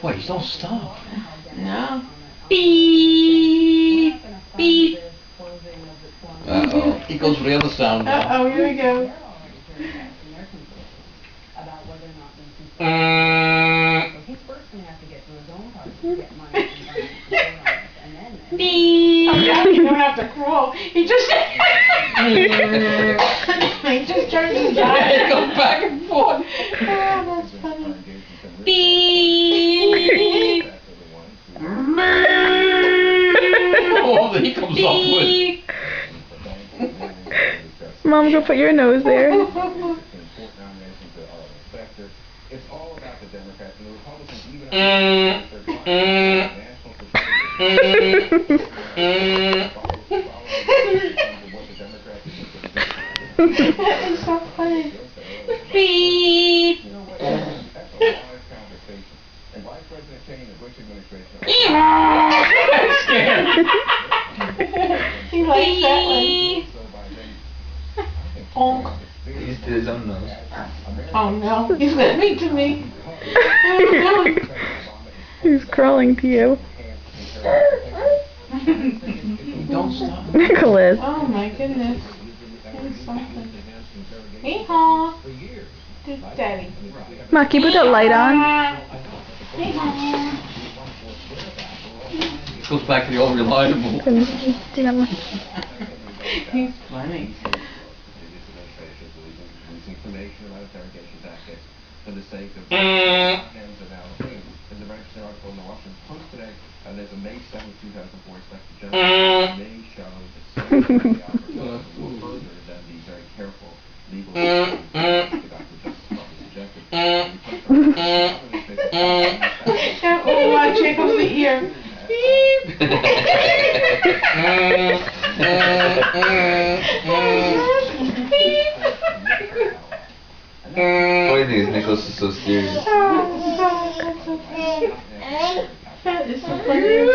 Wait, don't stop. No. Beep. Beep. Uh-oh. He goes for the other sound now. Uh-oh, here we go. Beep. Oh, yeah, you don't have to crawl. He just... he just turns his eye. He goes back and forth. Oh, that's funny. Beep. Oh, then he comes off with. Mom, go put your nose there. It's all about the Democrats and the Republicans, even That is so funny. Beep. And Vice President Cheney and the Bush administration I'm scared. He likes that one. Honk. He just did his own nose. Oh no, he's listening to me. He's crawling to you. Don't stop. Nicholas. Oh my goodness. He's something. Hey haw. Daddy. Ma, can you put that light on? Hey haw. Goes back to the old reliable. He's funny. information about interrogation tactics for the sake of hands of Alabama. There's a very interesting article in the Washington Post today, and there's a May 7, 2004 Inspector General may show the same further than the very careful legal the Dr. Justice Department suggested. Oh, watch, here comes the ear. Beep. Funny thing is, Nicholas is so serious. That is so funny.